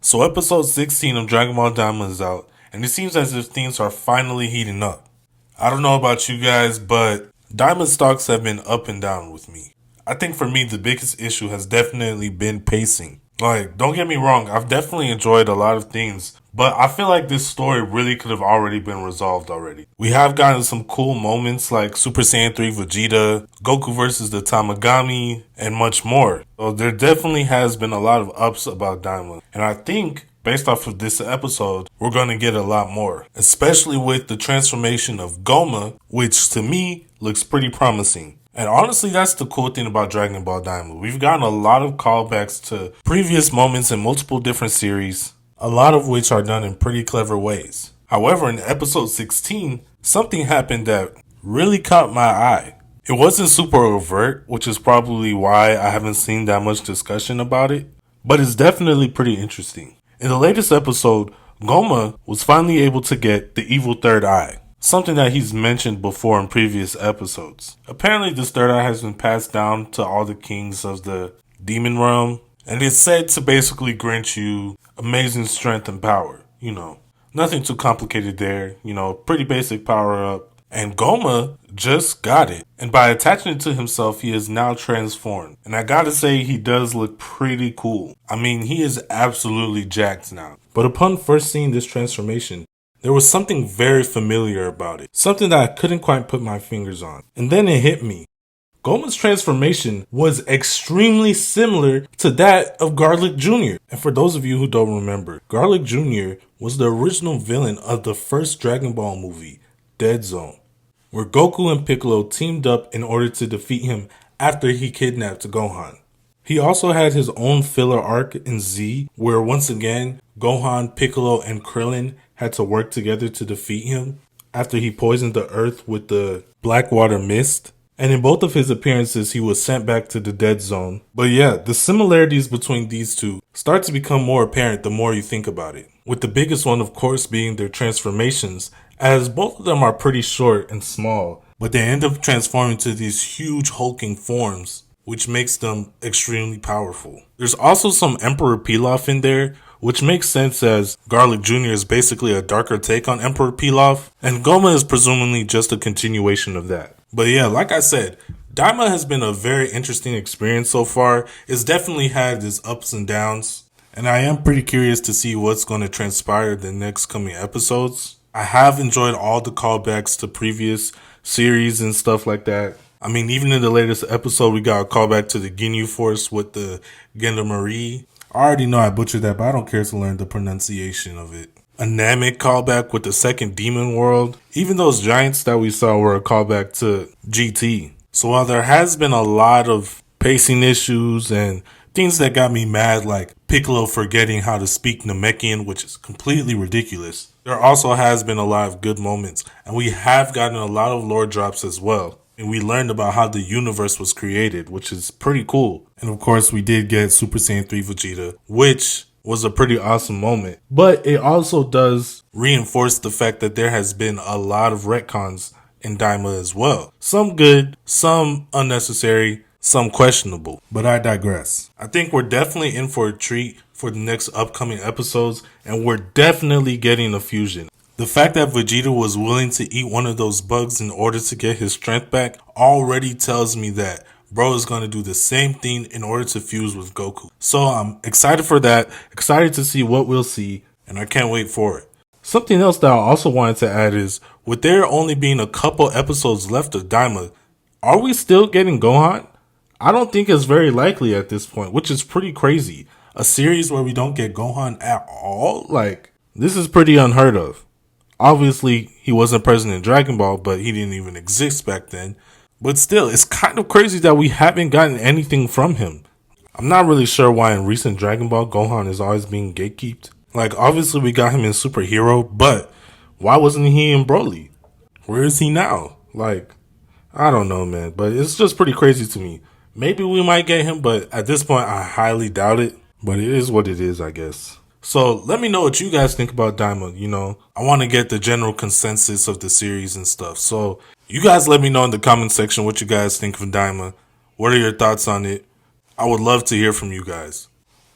So episode 16 of Dragon Ball Daima is out, and it seems as if things are finally heating up. I don't know about you guys, but Diamond stocks have been up and down with me. I think for me, the biggest issue has definitely been pacing. Like, don't get me wrong, I've definitely enjoyed a lot of things, but I feel like this story really could have already been resolved already. We have gotten some cool moments like Super Saiyan 3 Vegeta, Goku versus the Tamagami, and much more. So there definitely has been a lot of ups about Daima, and I think based off of this episode, we're going to get a lot more, especially with the transformation of Gomah, which to me looks pretty promising. And honestly, that's the cool thing about Dragon Ball Daima. We've gotten a lot of callbacks to previous moments in multiple different series, a lot of which are done in pretty clever ways. However, in episode 16, something happened that really caught my eye. It wasn't super overt, which is probably why I haven't seen that much discussion about it, but it's definitely pretty interesting. In the latest episode, Gomah was finally able to get the evil third eye, something that he's mentioned before in previous episodes. Apparently this third eye has been passed down to all the kings of the demon realm, and it's said to basically grant you amazing strength and power. Nothing too complicated there, pretty basic power up. And Gomah just got it. And by attaching it to himself, he is now transformed. And I gotta say, he does look pretty cool. I mean, he is absolutely jacked now. But upon first seeing this transformation, there was something very familiar about it. Something that I couldn't quite put my fingers on. And then it hit me. Gomah's transformation was extremely similar to that of Garlic Jr. And for those of you who don't remember, Garlic Jr. was the original villain of the first Dragon Ball movie, Dead Zone, where Goku and Piccolo teamed up in order to defeat him after he kidnapped Gohan. He also had his own filler arc in Z, where once again, Gohan, Piccolo, and Krillin had to work together to defeat him after he poisoned the earth with the black water mist. And in both of his appearances, he was sent back to the Dead Zone. But yeah, the similarities between these two start to become more apparent the more you think about it. With the biggest one, of course, being their transformations, as both of them are pretty short and small, but they end up transforming to these huge hulking forms, which makes them extremely powerful. There's also some Emperor Pilaf in there, which makes sense as Garlic Jr. is basically a darker take on Emperor Pilaf, and Gomah is presumably just a continuation of that. But yeah, like I said, Daima has been a very interesting experience so far. It's definitely had its ups and downs, and I am pretty curious to see what's going to transpire in the next coming episodes. I have enjoyed all the callbacks to previous series and stuff like that. I mean, even in the latest episode, we got a callback to the Ginyu Force with the Gendarmerie. I already know I butchered that, but I don't care to learn the pronunciation of it. A Namek callback with the second Demon World. Even those giants that we saw were a callback to GT. So while there has been a lot of pacing issues and things that got me mad, like Piccolo forgetting how to speak Namekian, which is completely ridiculous, there also has been a lot of good moments. And we have gotten a lot of lore drops as well. And we learned about how the universe was created, which is pretty cool. And of course, we did get Super Saiyan 3 Vegeta, which was a pretty awesome moment. But it also does reinforce the fact that there has been a lot of retcons in Daima as well. Some good, some unnecessary, some questionable. But I digress. I think we're definitely in for a treat for the next upcoming episodes, and we're definitely getting a fusion. The fact that Vegeta was willing to eat one of those bugs in order to get his strength back already tells me that bro is going to do the same thing in order to fuse with Goku. So I'm excited for that, excited to see what we'll see, and I can't wait for it. Something else that I also wanted to add is, with there only being a couple episodes left of Daima, are we still getting Gohan? I don't think it's very likely at this point, which is pretty crazy. A series where we don't get Gohan at all? Like, this is pretty unheard of. Obviously, he wasn't present in Dragon Ball, but he didn't even exist back then. But still, it's kind of crazy that we haven't gotten anything from him. I'm not really sure why in recent Dragon Ball, Gohan is always being gatekeeped. Like, obviously we got him in Super Hero, but why wasn't he in Broly? Where is he now? Like, I don't know, man, but it's just pretty crazy to me. Maybe we might get him, but at this point, I highly doubt it. But it is what it is, I guess. So let me know what you guys think about Daima. I want to get the general consensus of the series and stuff. So you guys let me know in the comment section what you guys think of Daima. What are your thoughts on it? I would love to hear from you guys.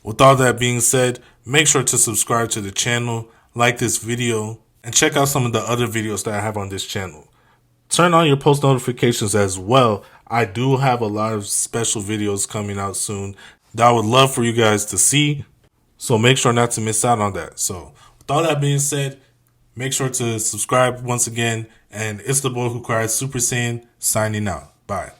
With all that being said, make sure to subscribe to the channel, like this video, and check out some of the other videos that I have on this channel. Turn on your post notifications as well. I do have a lot of special videos coming out soon that I would love for you guys to see. So make sure not to miss out on that. So with all that being said, make sure to subscribe once again. And it's the boy who cried, Super Saiyan, signing out. Bye.